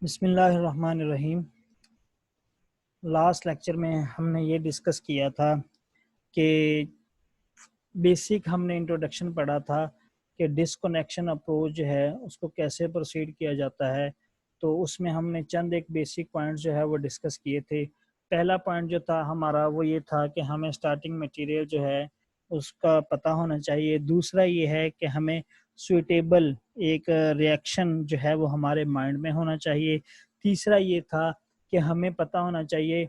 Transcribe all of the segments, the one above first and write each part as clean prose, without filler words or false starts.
बिस्मिल्लाहिर्रहमानिर्रहीम। Last lecture में हमने ये डिस्कस किया था कि बेसिक हमने इंट्रोडक्शन पढ़ा था कि डिस्कनेक्शन अप्रोच जो है उसको कैसे प्रोसीड किया जाता है। तो उसमें हमने चंद एक बेसिक पॉइंट जो है वो डिस्कस किए थे। पहला पॉइंट जो था हमारा वो ये था कि हमें स्टार्टिंग मटेरियल जो है उसका पता होना चाहिए। दूसरा ये है कि हमें सुइटेबल एक रिएक्शन जो है वो हमारे माइंड में होना चाहिए। तीसरा ये था कि हमें पता होना चाहिए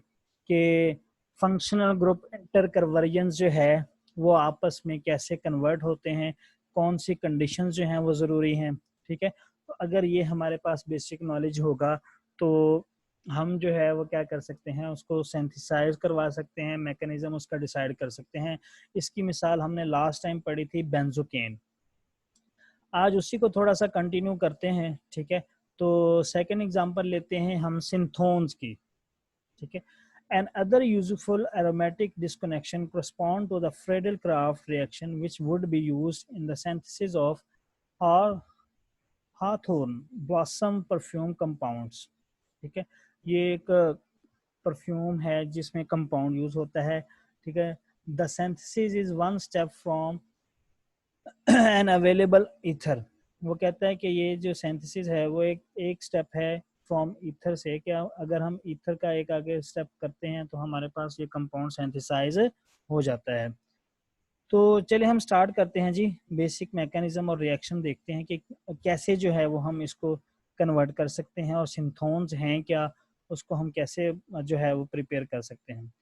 कि फंक्शनल ग्रुप इंटर कन्वर्जेंस जो है वो आपस में कैसे कन्वर्ट होते हैं, कौन सी कंडीशंस जो हैं वो ज़रूरी हैं। ठीक है, तो अगर ये हमारे पास बेसिक नॉलेज होगा तो हम जो है वो क्या कर सकते हैं, उसको सिंथेसाइज करवा सकते हैं, मैकेनिज्म उसका डिसाइड कर सकते हैं। इसकी मिसाल हमने लास्ट टाइम पढ़ी थी बेंजोकेन। आज उसी को थोड़ा सा कंटिन्यू करते हैं। ठीक है, तो सेकंड एग्जांपल लेते हैं हम सिंथोन्स की। ठीक है, and other useful aromatic disconnection correspond to the Friedel-Crafts reaction which would be used in the synthesis of hawthorn blossom perfume compounds। ठीक है, ये एक परफ्यूम है जिसमें कंपाउंड यूज होता है। ठीक है, the synthesis is one step from an available ether. वो कहता है कि ये जो सिंथेसिस है वो एक स्टेप है फ्रॉम ईथर से। क्या अगर हम ईथर का एक आगे स्टेप करते हैं तो हमारे पास ये कंपाउंड सिंथेसाइज हो जाता है। तो चलिए हम स्टार्ट करते हैं जी। बेसिक मैकेनिज्म और रिएक्शन देखते हैं कि कैसे जो है वो हम इसको कन्वर्ट कर सकते हैं, और सिंथोन्स हैं क्या, उसको हम कैसे जो है वो प्रिपेयर कर सकते हैं।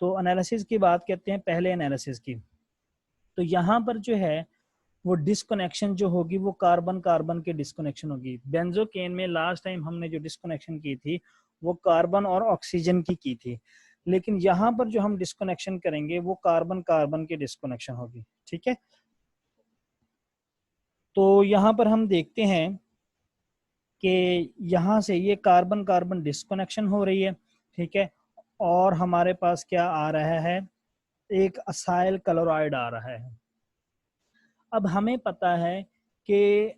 तो एनालिसिस की बात करते हैं, पहले एनालिसिस की। तो यहाँ पर जो है वो डिस्कनेक्शन जो होगी वो कार्बन कार्बन के डिस्कनेक्शन होगी। बेंजोकेन में लास्ट टाइम हमने जो डिस्कनेक्शन की थी वो कार्बन और ऑक्सीजन की थी, लेकिन यहाँ पर जो हम डिस्कनेक्शन करेंगे वो कार्बन कार्बन के डिस्कनेक्शन होगी। ठीक है, तो यहाँ पर हम देखते हैं कि यहाँ से ये कार्बन कार्बन डिस्कनेक्शन हो रही है। ठीक है, और हमारे पास क्या आ रहा है, एक असाइल क्लोराइड आ रहा है। अब हमें पता है कि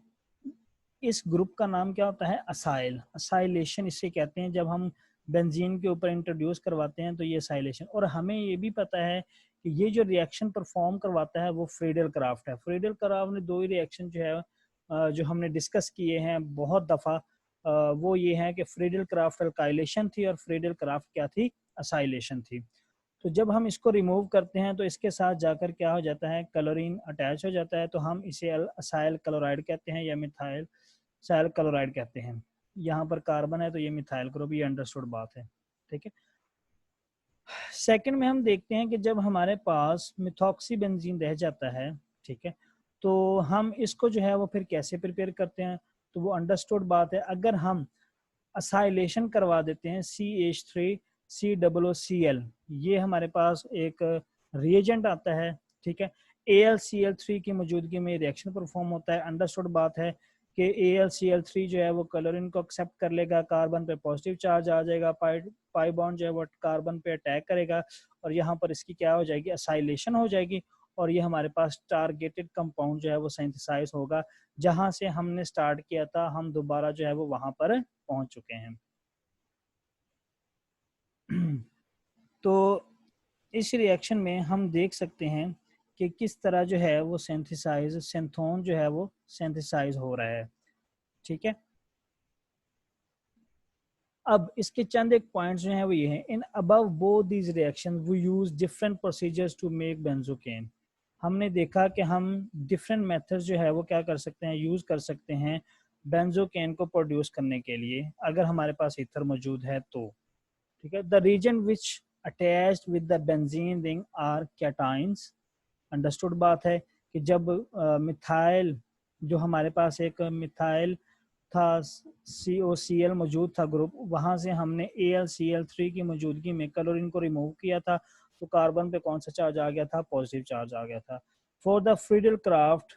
इस ग्रुप का नाम क्या होता है, असाइल। असाइलेशन इसे कहते हैं। जब हम बेंजीन के ऊपर इंट्रोड्यूस करवाते हैं तो ये असाइलेशन। और हमें ये भी पता है कि ये जो रिएक्शन परफॉर्म करवाता है वो फ्रीडल क्राफ्ट है। फ्रीडल क्राफ्ट ने दो ही रिएक्शन जो है जो हमने डिस्कस किए हैं बहुत दफ़ा, वो ये है कि फ्रीडल क्राफ्ट अल्काइलेशन थी और फ्रीडल क्राफ्ट क्या थी, असाइलेशन थी। तो जब हम इसको रिमूव करते हैं तो इसके साथ जाकर क्या हो जाता है, क्लोरीन अटैच हो जाता है। तो हम इसे असाइल क्लोराइड कहते हैं या मिथाइल साइल क्लोराइड कहते हैं। यहाँ पर कार्बन है तो ये मिथाइल ग्रुप, ये अंडरस्टूड बात है। ठीक है, सेकंड में हम देखते हैं कि जब हमारे पास मिथॉक्सी बेंजीन रह जाता है, ठीक है, तो हम इसको जो है वो फिर कैसे प्रिपेयर करते हैं। तो वो अंडरस्टूड बात है। अगर हम असाइलेशन करवा देते हैं CH3COOCl, ये हमारे पास एक रिएजेंट आता है। ठीक है, AlCl3 की मौजूदगी में रिएक्शन परफॉर्म होता है। अंडरस्टूड बात है कि AlCl3 जो है वो क्लोरीन को एक्सेप्ट कर लेगा, कार्बन पे पॉजिटिव चार्ज आ जाएगा, पाई बॉन्ड जो है वो कार्बन पे अटैक करेगा और यहाँ पर इसकी क्या हो जाएगी, असाइलेशन हो जाएगी। और ये हमारे पास टारगेटेड कंपाउंड जो है वो सिंथेसाइज होगा। जहां से हमने स्टार्ट किया था हम दोबारा जो है वो वहां पर पहुंच चुके हैं। तो इस रिएक्शन में हम देख सकते हैं कि किस तरह जो है वो सिंथोन जो है वो सिंथेसाइज हो रहा है। ठीक है, अब इसके चंद एक पॉइंट्स जो हैं वो ये हैं, in above both these reaction we use different procedures to make benzocaine. हमने देखा कि हम डिफरेंट मेथड्स जो है वो क्या कर सकते हैं, यूज कर सकते हैं बेंजोकेन को प्रोड्यूस करने के लिए, अगर हमारे पास ईथर मौजूद है तो। ठीक है, the reason which attached with the benzene ring are cations. Understood बात है कि जब मिथाइल, जो हमारे पास एक मिथाइल था, COCl मौजूद था ग्रुप, वहां से हमने AlCl3 की मौजूदगी में क्लोरीन को रिमूव किया था तो कार्बन पे कौन सा चार्ज आ गया था, पॉजिटिव चार्ज आ गया था फॉर द फ्रीडल क्राफ्ट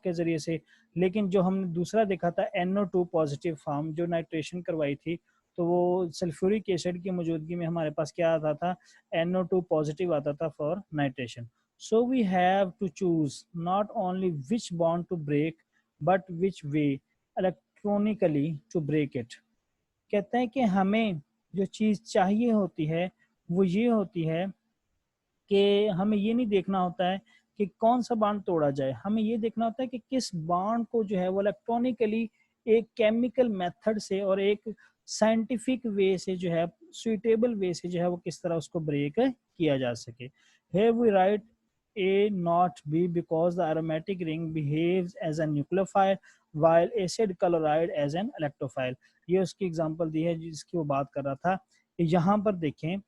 के जरिए से। लेकिन जो हमने दूसरा देखा था NO2 पॉजिटिव फॉर्म, जो नाइट्रेशन करवाई थी, तो वो सल्फ्यूरिक एसिड की मौजूदगी में हमारे पास क्या आता था, NO2 पॉजिटिव आता था for nitration. So we have to choose not only which bond to break but which way electronically to break it. कहते हैं कि हमें जो चीज़ चाहिए होती है वो ये होती है कि हमें ये नहीं देखना होता है कि कौन सा बांड तोड़ा जाए, हमें ये देखना होता है कि किस बांड को जो है वो इलेक्ट्रॉनिकली एक केमिकल मेथड से और एक साइंटिफिक वे से जो है, सुइटेबल वे से जो है वो किस तरह उसको ब्रेक किया जा सके। Here we write A not B because the aromatic ring behaves as a nucleophile while acid chloride as an electrophile। ये उसकी एग्जांपल दी है जिसकी वो बात कर रहा था। यहाँ पर देखें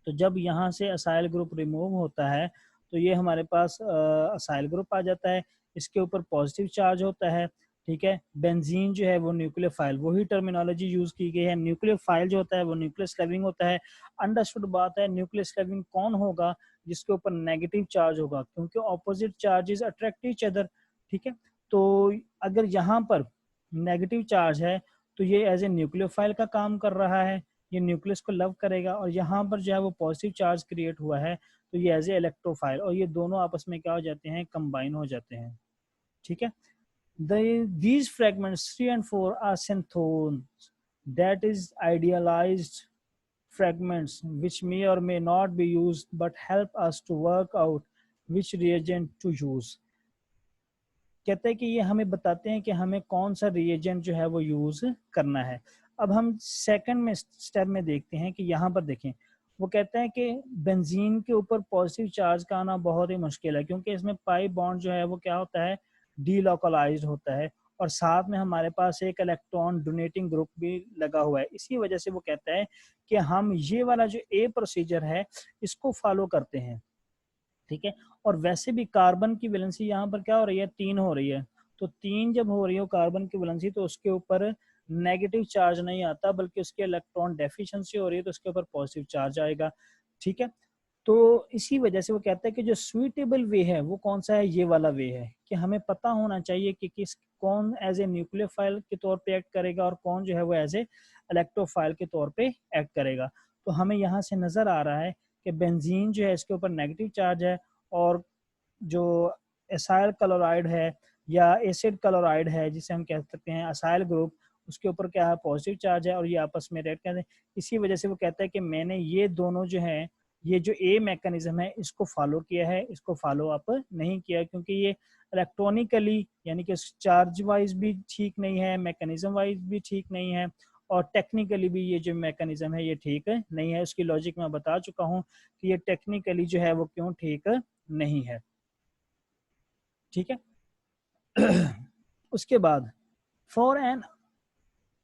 तो जब यहाँ से असाइल ग्रुप रिमूव होता है तो ये हमारे पास असाइल ग्रुप आ जाता है, इसके ऊपर पॉजिटिव चार्ज होता है। ठीक है, बेंजीन जो है वो न्यूक्लियोफाइल, वही टर्मिनोलॉजी यूज की गई है। न्यूक्लियोफाइल जो होता है वो न्यूक्लियस क्लैविंग होता है। अंडरस्टूड बात है, न्यूक्लियस क्लैविंग कौन होगा? जिसके ऊपर नेगेटिव चार्ज होगा, क्योंकि opposite charges attract each other. ठीक है, तो अगर यहाँ पर नेगेटिव चार्ज है तो ये एज ए न्यूक्लियोफाइल का काम कर रहा है, ये न्यूक्लियस को लव करेगा, और यहाँ पर जो है वो पॉजिटिव चार्ज क्रिएट हुआ है तो ये एज ए इलेक्ट्रोफाइल, और ये दोनों आपस में क्या हो जाते हैं? कंबाइन हो जाते हैं। ठीक है, these fragments 3 and 4 are synthones, that is idealized fragments which may or may not be used but help us to work out which reagent to use। कहते हैं कि ये हमें बताते हैं कि हमें कौन सा रिएजेंट जो है वो यूज करना है। अब हम सेकंड में स्टेप में देखते हैं कि यहाँ पर देखें, वो कहते हैं कि बेंजीन के ऊपर पॉजिटिव चार्ज का आना बहुत ही मुश्किल है, क्योंकि इसमें पाई बॉन्ड जो है वो क्या होता है? डीलोकलाइज्ड होता है, और साथ में हमारे पास एक इलेक्ट्रॉन डोनेटिंग ग्रुप भी लगा हुआ है। इसी वजह से वो कहता है कि हम ये वाला जो ए प्रोसीजर है इसको फॉलो करते हैं। ठीक है, और वैसे भी कार्बन की वैलेंसी यहाँ पर क्या हो रही है? 3 हो रही है, तो 3 जब हो रही हो कार्बन की वैलेंसी तो उसके ऊपर नेगेटिव चार्ज नहीं आता, बल्कि उसके इलेक्ट्रॉन डेफिशिएंसी हो रही है तो उसके ऊपर पॉजिटिव चार्ज आएगा। ठीक है, तो इसी वजह से वो कहता है कि जो सुइटेबल वे है वो कौन सा है? ये वाला वे है कि हमें पता होना चाहिए कि किस कौन एज ए न्यूक्लियोफाइल के तौर पे एक्ट करेगा और कौन जो है वो एज ए इलेक्ट्रोफाइल के तौर पे एक्ट करेगा। तो हमें यहाँ से नजर आ रहा है कि बेंजीन जो है इसके ऊपर नेगेटिव चार्ज है, और जो एसाइल क्लोराइड है या एसिड क्लोराइड है जिसे हम कह सकते हैं असाइल ग्रुप, उसके ऊपर क्या है? पॉजिटिव चार्ज है, और ये आपस में रिएक्ट करते हैं। इसी वजह से वो कहता है कि मैंने ये दोनों जो हैं, ये जो ए मैकेनिज्म है इसको फॉलो किया है, इसको फॉलो अप नहीं किया, क्योंकि ये इलेक्ट्रॉनिकली यानी कि चार्ज वाइज भी ठीक नहीं है, मैकेनिज्म वाइज भी ठीक नहीं है, और टेक्निकली भी ये जो मैकेनिज्म है ये ठीक नहीं है। उसकी लॉजिक मैं बता चुका हूँ कि ये टेक्निकली जो है वो क्यों ठीक नहीं है। ठीक है, उसके बाद फॉर एन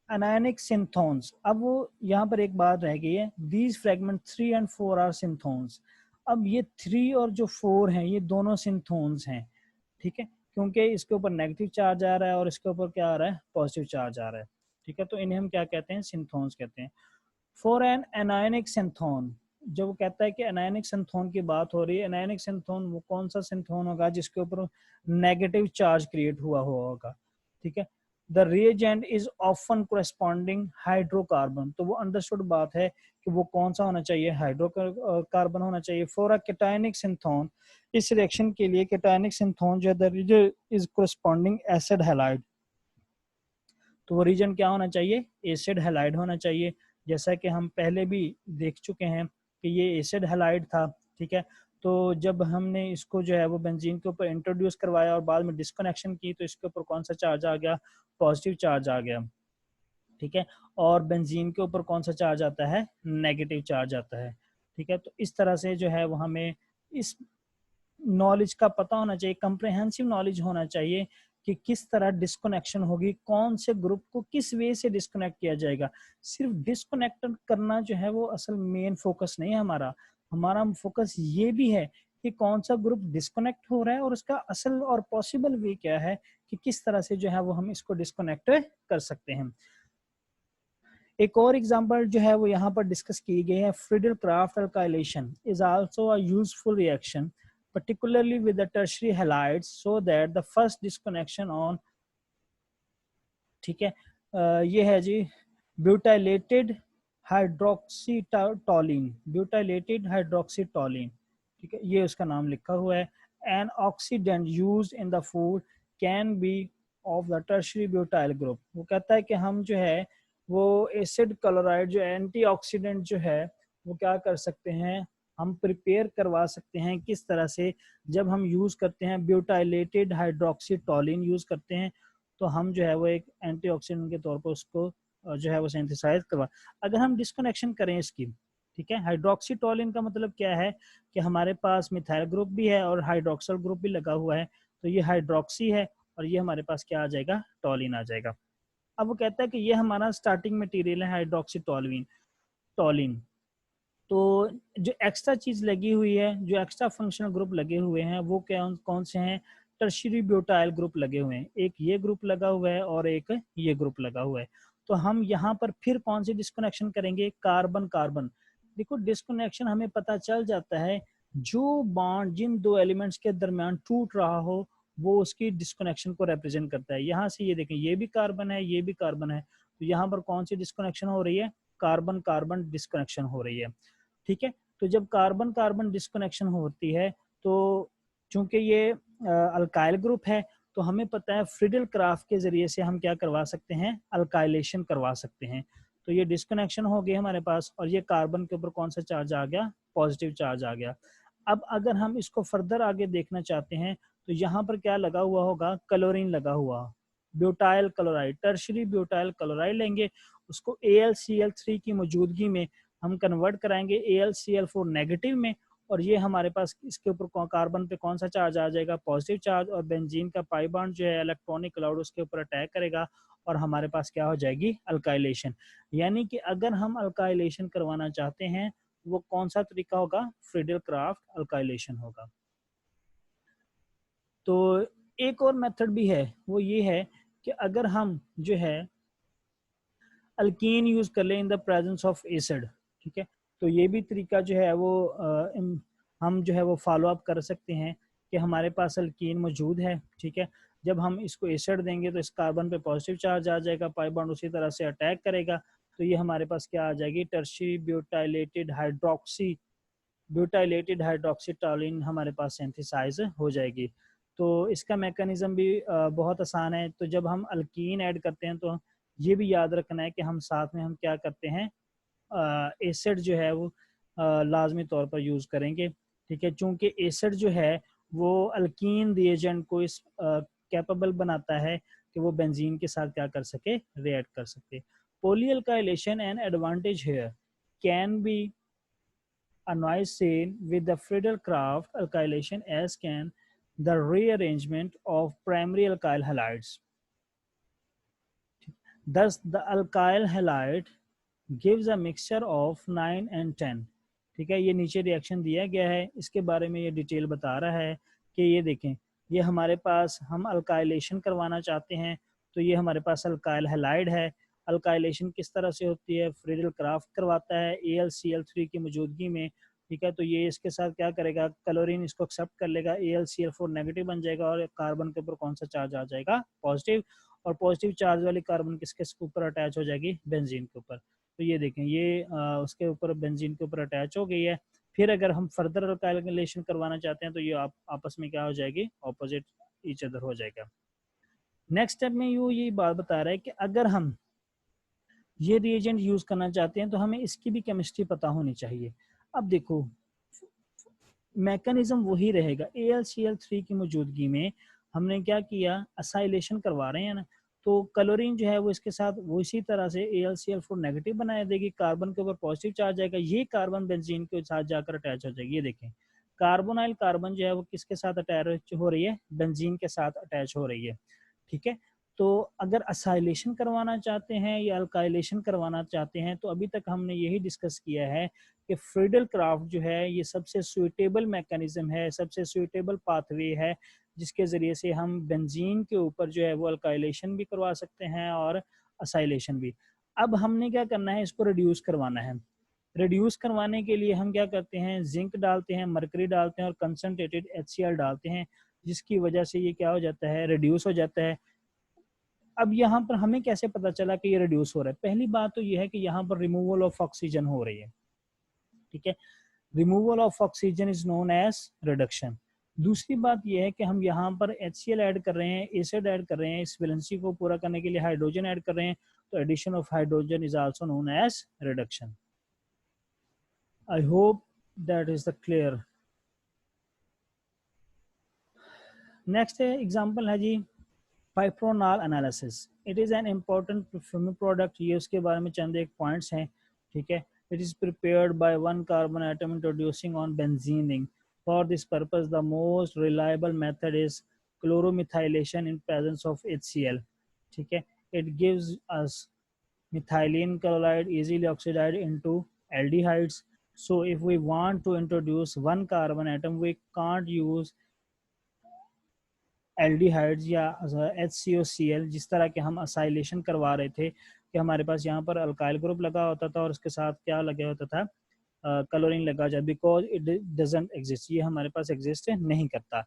अनायनिक सिंथोन्स, अब वो यहाँ पर एक बात रह गई है, दीज फ्रेगमेंट 3 and 4 आर सिंथोन्स। अब ये 3 और जो 4 हैं ये दोनों सिंथोन्स हैं। ठीक है, क्योंकि इसके ऊपर नेगेटिव चार्ज आ रहा है और इसके ऊपर क्या आ रहा है? पॉजिटिव चार्ज आ रहा है। ठीक है, तो इन्हें हम क्या कहते हैं? सिंथोन्स कहते हैं। फॉर एन एनायनिक सिंथोन, जब वो कहता है कि एनायनिक सिंथोन की बात हो रही है, एनायनिक सिंथोन वो कौन सा सिंथोन होगा? जिसके ऊपर नेगेटिव चार्ज क्रिएट हुआ होगा। ठीक है, the reagent is often corresponding hydrocarbon, तो वो अंडरस्टूड बात है कि वो कौन सा होना चाहिए? हाइड्रोकार्बन होना चाहिए। फॉर अ केटायनिक सिंथोन, इस रिएक्शन के लिए केटायनिक सिंथोन जो है the reagent is corresponding acid halide, तो वो रीजन क्या होना चाहिए? एसिड हैलाइड होना चाहिए। जैसा कि हम पहले भी देख चुके हैं कि ये एसिड हैलाइड था। ठीक है, तो जब हमने इसको जो है वो बेंजीन के ऊपर इंट्रोड्यूस करवाया और बाद में डिस्कनेक्शन की तो इसके ऊपर कौन सा चार्ज आ गया? पॉजिटिव चार्ज आ गया। ठीक है, और बेंजीन के ऊपर कौन सा चार्ज आता है? नेगेटिव चार्ज आता है। ठीक है, तो इस तरह से जो है वो हमें इस नॉलेज का पता होना चाहिए, कंप्रहेंसिव नॉलेज होना चाहिए कि किस तरह डिस्कनेक्शन होगी, कौन से ग्रुप को किस वे से डिस्कनेक्ट किया जाएगा। सिर्फ डिस्कनेक्ट करना जो है वो असल मेन फोकस नहीं है हमारा, हमारा फोकस ये भी है कि कौन सा ग्रुप डिस्कनेक्ट हो रहा है और उसका असल और पॉसिबल वे क्या है कि किस तरह से जो है वो हम इसको डिस्कनेक्ट कर सकते हैं। एक और एग्जांपल जो है वो यहाँ पर डिस्कस की गई है, Friedel craft alkylation is also a useful reaction particularly with the tertiary halides so that the first disconnection on, ठीक है, ये है जी ब्यूटाइलेटेड हाइड्रोक्सीटोलिन, ब्यूटाइलेटेड हाइड्रोक्सीटोलिन। ठीक है, ये उसका नाम लिखा हुआ है। An oxidant used in the food can be of the tertiary butyl group. वो कहता है कि हम जो है वो एसिड क्लोराइड जो एंटीऑक्सीडेंट जो है वो क्या कर सकते हैं, हम प्रिपेयर करवा सकते हैं। किस तरह से, जब हम यूज़ करते हैं ब्यूटाइलेटेड हाइड्रोक्सीटोलिन यूज़ करते हैं तो हम जो है वो एक एंटीऑक्सीडेंट के तौर पर उसको जो है वो सिंथेसाइज करवा। अगर हम डिस्कनेक्शन करें इसकी, ठीक है, हाइड्रोक्सीटोलिन का मतलब क्या है कि हमारे पास मिथाइल ग्रुप भी है और हाइड्रोक्सल ग्रुप भी लगा हुआ है, तो ये हाइड्रोक्सी है और ये हमारे पास क्या आ जाएगा, टोलिन आ जाएगा। अब वो कहता है कि ये हमारा स्टार्टिंग मटेरियल है हाइड्रोक्सीटोलिन टोलिन। तो जो एक्स्ट्रा चीज लगी हुई है, जो एक्स्ट्रा फंक्शनल ग्रुप लगे हुए हैं वो क्या कौन से हैं, टर्शियरी ब्यूटाइल ग्रुप लगे हुए हैं। एक ये ग्रुप लगा हुआ है और एक ये ग्रुप लगा हुआ है। तो हम यहाँ पर फिर कौन सी डिस्कनेक्शन करेंगे, कार्बन कार्बन। देखो डिस्कनेक्शन हमें पता चल जाता है, जो बॉन्ड जिन दो एलिमेंट्स के दरमियान टूट रहा हो वो उसकी डिस्कनेक्शन को रिप्रेजेंट करता है। यहाँ से ये देखें, ये भी कार्बन है, ये भी कार्बन है, तो यहाँ पर कौन सी डिस्कनेक्शन हो रही है, कार्बन कार्बन डिस्कनेक्शन हो रही है। ठीक है, तो जब कार्बन कार्बन डिस्कनेक्शन होती है तो चूंकि ये अल्काइल ग्रुप है तो हमें पता है फ्रिडल क्राफ्ट के जरिए से हम क्या करवा सकते हैं, अल्काइलेशन करवा सकते हैं। तो ये डिस्कनेक्शन हो गई हमारे पास और ये कार्बन के ऊपर कौन सा चार्ज आ गया, पॉजिटिव चार्ज आ गया। अब अगर हम इसको फर्दर आगे देखना चाहते हैं तो यहाँ पर क्या लगा हुआ होगा, क्लोरीन लगा हुआ, butyl chloride, tertiary butyl chloride लेंगे, उसको AlCl3 की मौजूदगी में हम कन्वर्ट कराएंगे AlCl4 नेगेटिव में, और ये हमारे पास इसके ऊपर कार्बन पे कौन सा चार्ज आ जाएगा, पॉजिटिव चार्ज, और बेंजीन का पाई बॉन्ड जो है इलेक्ट्रॉनिक क्लाउड उसके ऊपर अटैक करेगा और हमारे पास क्या हो जाएगी, अल्काइलेशन। यानी कि अगर हम अल्काइलेशन करवाना चाहते हैं वो कौन सा तरीका होगा, फ्रिडल क्राफ्ट अल्काइलेशन होगा। तो एक और मेथड भी है, वो ये है कि अगर हम जो है अल्कीन यूज कर लें in the presence of acid, ठीक है, तो ये भी तरीका जो है वो हम जो है वो फॉलो अप कर सकते हैं कि हमारे पास अल्कीन मौजूद है, ठीक है, जब हम इसको एसिड देंगे तो इस कार्बन पे पॉजिटिव चार्ज आ जाएगा, पाई बॉन्ड उसी तरह से अटैक करेगा, तो ये हमारे पास क्या आ जाएगी, टर्शियरी ब्यूटाइलेटेड हाइड्रोक्सीटोलिन हमारे पास सिंथेसाइज हो जाएगी। तो इसका मैकेनिज्म भी बहुत आसान है। तो जब हम अल्कीन ऐड करते हैं तो ये भी याद रखना है कि हम साथ में हम क्या करते हैं, एसिड जो है वो लाजमी तौर पर यूज़ करेंगे, ठीक है, चूँकि एसिड जो है वो अल्कीन रिएजेंट को इस कैपेबल बनाता है कि वो बेंजीन के साथ क्या कर सके, रिएक्ट कर सके। Poly alkylation and advantage here can be a noise seen with the Friedel-Crafts alkylation as can the rearrangement of primary alkyl halides. Thus, the alkyl halide gives a mixture of 9 and 10। ठीक है, ये नीचे reaction दिया गया है, इसके बारे में ये डिटेल बता रहा है कि ये देखें, ये हमारे पास हम अल्काइलेशन करवाना चाहते हैं तो ये हमारे पास अल्काइल हैलाइड है। अल्काइलेशन किस तरह से होती है, फ्रिडल क्राफ्ट करवाता है AlCl3 की मौजूदगी में, ठीक है, तो ये इसके साथ क्या करेगा, क्लोरीन इसको एक्सेप्ट कर लेगा, AlCl4 नेगेटिव बन जाएगा और कार्बन के ऊपर कौन सा चार्ज आ जाएगा, पॉजिटिव, और पॉजिटिव चार्ज वाली कार्बन किसके ऊपर अटैच हो जाएगी, बेंजीन के ऊपर। तो ये देखें, ये उसके ऊपर बेंजीन के ऊपर अटैच हो गई है। फिर अगर हम फर्दर अल्काइलेशन करवाना चाहते हैं तो ये आपस में क्या हो जाएगी, ऑपोजिट ईच अदर हो जाएगा। नेक्स्ट स्टेप में ये बात बता रहा है कि अगर हम ये रिएजेंट यूज करना चाहते हैं तो हमें इसकी भी केमिस्ट्री पता होनी चाहिए। अब देखो मैकेनिज्म वही रहेगा, AlCl3 की मौजूदगी में हमने क्या किया, असाइलेशन करवा रहे हैं ना, तो क्लोरीन जो है वो इसके साथ वो इसी तरह से AlCl4 नेगेटिव बना देगी, कार्बन के ऊपर पॉजिटिव चार्ज आएगा, ये कार्बन बेंजीन के साथ जाकर अटैच हो जाएगी। ये देखें, कार्बोनाइल कार्बन जो है वो किसके साथ अटैच हो रही है, बेंजीन के साथ अटैच हो रही है, ठीक है। तो अगर असाइलेशन करवाना चाहते हैं या अल्काइलेशन करवाना चाहते हैं तो अभी तक हमने यही डिस्कस किया है कि फ्रिडल क्राफ्ट जो है ये सबसे सुइटेबल मैकेनिज्म है, सबसे सुइटेबल पाथवे है जिसके ज़रिए से हम बेंजीन के ऊपर जो है वो अल्काइलेशन भी करवा सकते हैं और असाइलेशन भी। अब हमने क्या करना है, इसको रिड्यूस करवाना है। रिड्यूस करवाने के लिए हम क्या करते हैं, जिंक डालते हैं, मरकरी डालते हैं और कंसनट्रेटेड HCl डालते हैं, जिसकी वजह से ये क्या हो जाता है, रिड्यूस हो जाता है। अब यहाँ पर हमें कैसे पता चला कि ये रिड्यूस हो रहा है, पहली बात तो ये है कि यहाँ पर रिमूवल ऑफ ऑक्सीजन हो रही है, ठीक है, removal of oxygen is known as reduction. दूसरी बात ये है कि हम यहाँ पर HCl ऐड कर रहे हैं, एसिड ऐड कर रहे हैं, इस वैलेंसी को पूरा करने के लिए हाइड्रोजन ऐड कर रहे हैं, तो addition of hydrogen is also known as reduction. I hope that is the clear. Next example है G piperonal analysis. It is an important perfuming product. ये उसके बारे में चंद एक पॉइंट्स हैं, ठीक है। It is prepared by one carbon atom introducing on benzene ring. For this purpose the most reliable method is chloromethylation in presence of HCl, ठीक है। It gives us methylene chloride easily oxidized into aldehydes. So if we want to introduce one carbon atom, we can't use aldehydes या HCOCl, जिस तरह के हम acylation करवा रहे थे कि हमारे पास यहाँ पर अल्काइल ग्रुप लगा होता था और उसके साथ क्या लगा होता था, क्लोरीन लगा जाए, बिकॉज इट डजंट एग्जिस्ट, ये हमारे पास एग्जिस्ट नहीं करता।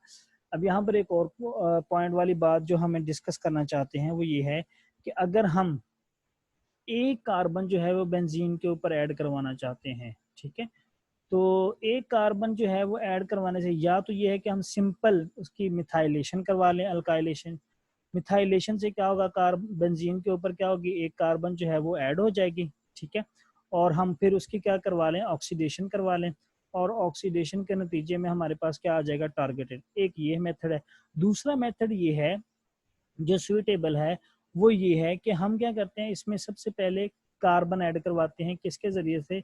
अब यहाँ पर एक और पॉइंट वाली बात जो हमें डिस्कस करना चाहते हैं वो ये है कि अगर हम एक कार्बन जो है वो बेंजीन के ऊपर ऐड करवाना चाहते हैं, ठीक है, तो एक कार्बन जो है वो ऐड करवाने से या तो ये है कि हम सिंपल उसकी मिथाइलेशन करवा लें, अल्काइलेशन। मिथाइलेशन से क्या होगा, बेंजीन के ऊपर क्या होगी, एक कार्बन जो है वो ऐड हो जाएगी, ठीक है। और हम फिर उसकी क्या करवा लें, ऑक्सीडेशन करवा लें, और ऑक्सीडेशन के नतीजे में हमारे पास क्या आ जाएगा, टारगेटेड। एक ये मेथड है। दूसरा मेथड ये है जो सुइटेबल है, वो ये है कि हम क्या करते हैं, इसमें सबसे पहले कार्बन ऐड करवाते हैं, किसके जरिए से,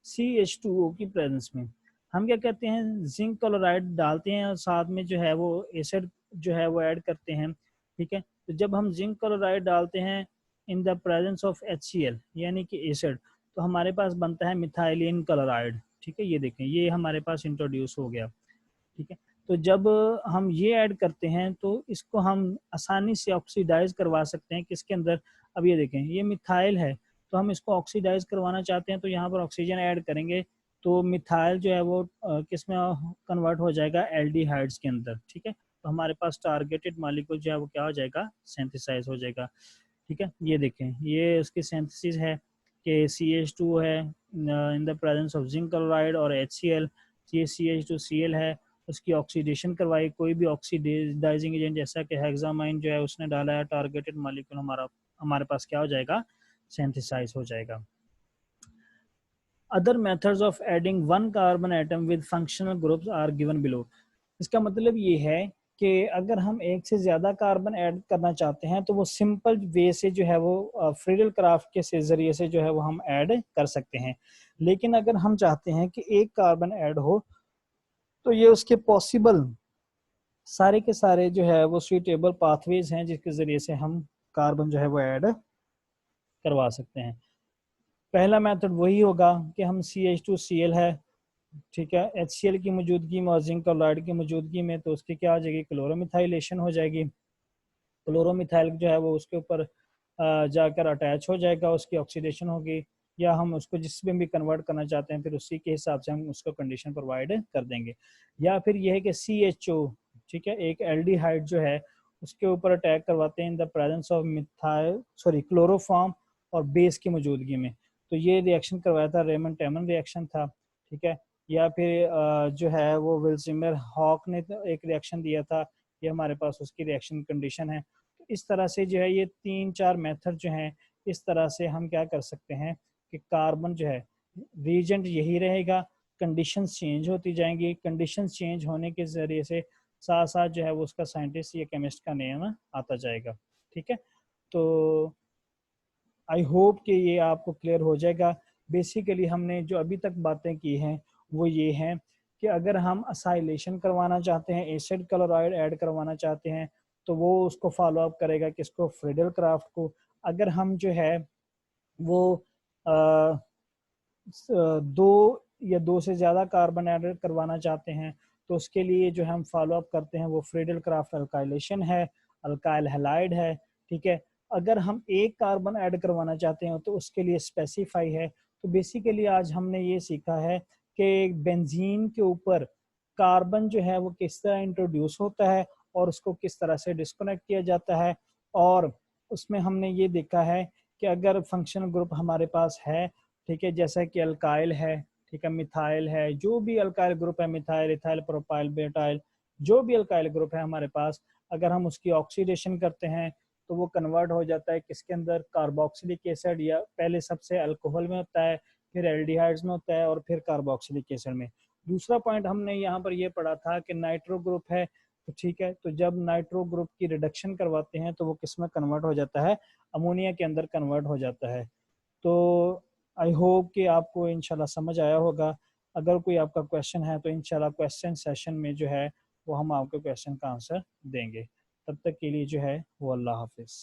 CH2O की प्रेजेंस में। हम क्या करते हैं, जिंक क्लोराइड डालते हैं और साथ में जो है वो एसिड जो है वो ऐड करते हैं, ठीक है। तो जब हम जिंक क्लोराइड डालते हैं in the presence of HCl यानी कि एसिड, तो हमारे पास बनता है मिथाइलिन क्लोराइड, ठीक है। ये देखें, ये हमारे पास इंट्रोड्यूस हो गया, ठीक है। तो जब हम ये ऐड करते हैं तो इसको हम आसानी से ऑक्सीडाइज करवा सकते हैं, किसके अंदर, अब ये देखें ये मिथाइल है, तो हम इसको ऑक्सीडाइज करवाना चाहते हैं तो यहाँ पर ऑक्सीजन ऐड करेंगे, तो मिथाइल जो है वो किस में कन्वर्ट हो जाएगा, एल्डिहाइड्स के अंदर, ठीक है। तो हमारे पास टारगेटेड मॉलिक्यूल जो है वो क्या हो जाएगा, सिंथेसाइज हो जाएगा, ठीक है। ये देखें, ये उसकी सिंथेसिस है कि CH2 है in the presence of zinc chloride और HCl, ये CH2Cl है, उसकी ऑक्सीडेशन करवाई, कोई भी ऑक्सीडाइजिंग एजेंट जैसा कि हेक्सामाइन जो है उसने डाला है, टारगेटेड मॉलिक्यूल हमारे पास क्या हो जाएगा, सिंथेसाइज हो जाएगा। Other methods of adding one carbon atom with functional groups are given below. इसका मतलब ये है कि अगर हम एक से ज़्यादा कार्बन ऐड करना चाहते हैं तो वो सिंपल वे से जो है वो फ्रीडल क्राफ्ट के जरिए से जो है वो हम ऐड कर सकते हैं। लेकिन अगर हम चाहते हैं कि एक कार्बन ऐड हो तो ये उसके पॉसिबल सारे के सारे जो है वो सुइटेबल पाथवेज हैं जिसके ज़रिए से हम कार्बन जो है वो ऐड करवा सकते हैं। पहला मेथड वही होगा कि हम CH2Cl है, ठीक है, HCl की मौजूदगी में और जिंक क्लोराइड की मौजूदगी में, तो उसकी क्या हो जाएगी, क्लोरोमिथाइलेशन हो जाएगी। क्लोरोमिथाइल जो है वो उसके ऊपर जाकर अटैच हो जाएगा, उसकी ऑक्सीडेशन होगी, या हम उसको जिसमें भी कन्वर्ट करना चाहते हैं फिर उसी के हिसाब से हम उसको कंडीशन प्रोवाइड कर देंगे। या फिर यह है कि CHO, ठीक है, एक एल्डिहाइड जो है उसके ऊपर अटैक करवाते हैं in the presence of chloroform और बेस की मौजूदगी में, तो ये रिएक्शन करवाया था, रेमन टेमन रिएक्शन था, ठीक है। या फिर जो है वो विल्सिमर हॉक ने एक रिएक्शन दिया था, ये हमारे पास उसकी रिएक्शन कंडीशन है। तो इस तरह से जो है ये 3-4 मेथड जो हैं, इस तरह से हम क्या कर सकते हैं कि कार्बन जो है रीजेंट यही रहेगा, कंडीशंस चेंज होती जाएंगी, कंडीशंस चेंज होने के ज़रिए से साथ साथ जो है वो उसका साइंटिस्ट या केमिस्ट का नेम आता जाएगा, ठीक है। तो आई होप कि ये आपको क्लियर हो जाएगा। बेसिकली हमने जो अभी तक बातें की हैं वो ये हैं कि अगर हम असाइलेशन करवाना चाहते हैं, एसिड क्लोराइड ऐड करवाना चाहते हैं, तो वो उसको फॉलो अप करेगा किसको, फ्रीडल क्राफ्ट को। अगर हम जो है वो आ, दो या दो से ज़्यादा कार्बन ऐड करवाना चाहते हैं तो उसके लिए जो हम फॉलो अप करते हैं वो फ्रीडल क्राफ्ट अल्काइलेशन है, अल्काइल हैलाइड है, ठीक है। अगर हम एक कार्बन ऐड करवाना चाहते हैं तो उसके लिए स्पेसिफाई है। तो बेसिकली आज हमने ये सीखा है कि बेंजीन के ऊपर कार्बन जो है वो किस तरह इंट्रोड्यूस होता है और उसको किस तरह से डिस्कनेक्ट किया जाता है, और उसमें हमने ये देखा है कि अगर फंक्शनल ग्रुप हमारे पास है, ठीक है, जैसा कि अल्काइल है, ठीक है, मिथाइल है, जो भी अल्काइल ग्रुप है, मिथाइल, इथाइल, प्रोपाइल, बेटाइल, जो भी अल्काइल ग्रुप है हमारे पास, अगर हम उसकी ऑक्सीडेशन करते हैं तो वो कन्वर्ट हो जाता है किसके अंदर, कार्बोक्सिलिक एसिड, या पहले सबसे अल्कोहल में होता है, फिर एल्डिहाइड्स में होता है और फिर कार्बोक्सिलिक एसिड में। दूसरा पॉइंट हमने यहाँ पर ये पढ़ा था कि नाइट्रो ग्रुप है, तो ठीक है, तो जब नाइट्रो ग्रुप की रिडक्शन करवाते हैं तो वो किस में कन्वर्ट हो जाता है, अमोनिया के अंदर कन्वर्ट हो जाता है। तो आई होप कि आपको इंशाल्लाह समझ आया होगा। अगर कोई आपका क्वेश्चन है तो इंशाल्लाह क्वेश्चन सेशन में जो है वो हम आपके क्वेश्चन का आंसर देंगे। तब तक के लिए जो है वो अल्लाह हाफिज़।